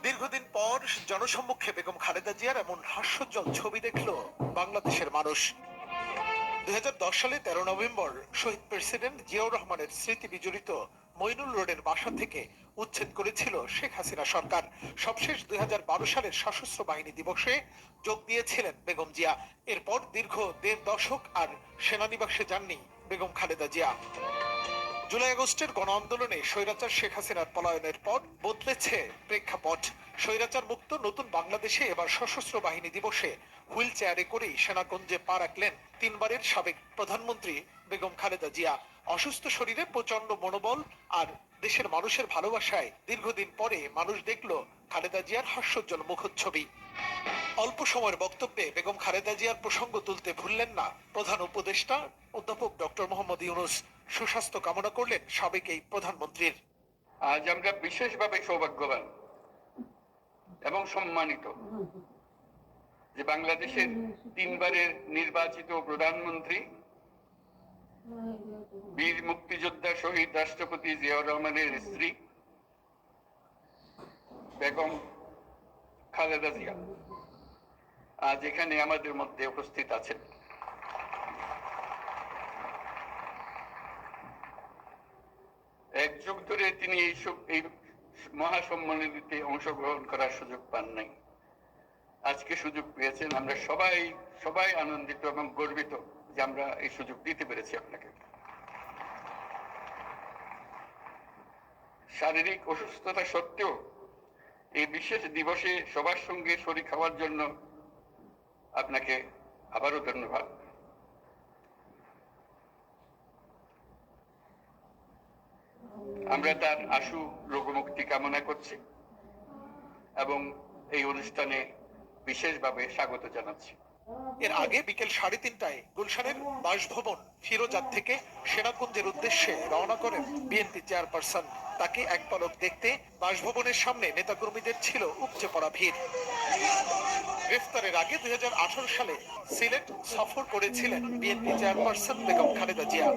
দীর্ঘদিন পর জনসম্মুখে বেগম খালেদা জিয়ার এমন হাস্যোজ্জ্বল ছবি দেখল বাংলাদেশের মানুষ। 2010 সালে 13 নভেম্বর শহীদ প্রেসিডেন্ট জিয়াউর রহমানের স্মৃতি বিজড়িত মইনুল রোডের বাসা থেকে উচ্ছেদ করেছিল শেখ হাসিনা সরকার। সবশেষ 2012 সালের সশস্ত্র বাহিনী দিবসে যোগ দিয়েছিলেন বেগম জিয়া। এরপর দীর্ঘ 1.5 দশক আর সেনানিবাসে যাননি বেগম খালেদা জিয়া। জুলাই আগস্টের গণ আন্দোলনে স্বৈরাচার শেখ হাসিনার পলায়নের পর বদলেছে প্রেক্ষাপট। স্বৈরাচার মুক্ত নতুন বাংলাদেশে এবার সশস্ত্র বাহিনী দিবসে হুইল চেয়ারে করেই সেনাকুঞ্জে পা রাখলেন 3 বারের সাবেক প্রধানমন্ত্রী বেগম খালেদা জিয়া। অসুস্থ শরীরে প্রচন্ড মনোবল আর দেশের মানুষের ভালোবাসায় দীর্ঘদিন পরে মানুষ দেখল খালেদা জিয়ার হাস্যোজ্জ্বল মুখচ্ছবি। অল্প সময়ের বক্তব্যে বেগম খালেদা জিয়ার প্রসঙ্গ তুলতে ভুললেন না প্রধান উপদেষ্টা অধ্যাপক ডক্টর মোহাম্মদ ইউনূস। সুস্বাস্থ্য কামনা করলেন সাবেক এই প্রধানমন্ত্রীর। আজ আমরা বিশেষভাবে সৌভাগ্যবান এবং সম্মানিত যে বাংলাদেশের 3 বারের নির্বাচিত প্রধানমন্ত্রী বীর মুক্তিযোদ্ধা শহীদ রাষ্ট্রপতি জিয়াউর রহমানের স্ত্রী বেগম খালেদা জিয়া আজ এখানে আমাদের মধ্যে উপস্থিত আছেন। এক যুগ ধরে তিনি এই মহাসম্মেলনীতে অংশগ্রহণ করার সুযোগ পান নাই, আজকে সুযোগ পেয়েছেন। আমরা সবাই আনন্দিত এবং গর্বিত যে আমরা এই সুযোগ দিতে পেরেছি আপনাকে। শারীরিক অসুস্থতা সত্ত্বেও এই বিশেষ দিবসে সবার সঙ্গে শরীক হওয়ার জন্য আপনাকে আবারও ধন্যবাদ। আমরা তার আশু রোগমুক্তি কামনা করছি এবং এই অনুষ্ঠানে বিশেষভাবে স্বাগত জানাচ্ছি। এর আগে বিকেল 3:30টায় গুলশানের বাসভবন ফিরোজাত থেকে সেনাকুঞ্জের উদ্দেশ্যে রওনা করেন বিএনপি চেয়ারপারসন। তাকে এক পলক দেখতে বাসভবনের সামনে নেতাকর্মীদের ছিল উপচে পড়া ভিড়। গ্রেফতারের আগে 2018 সালে সিলেট সফর করেছিলেন বিএনপি চেয়ারপারসন বেগম খালেদা জিয়া।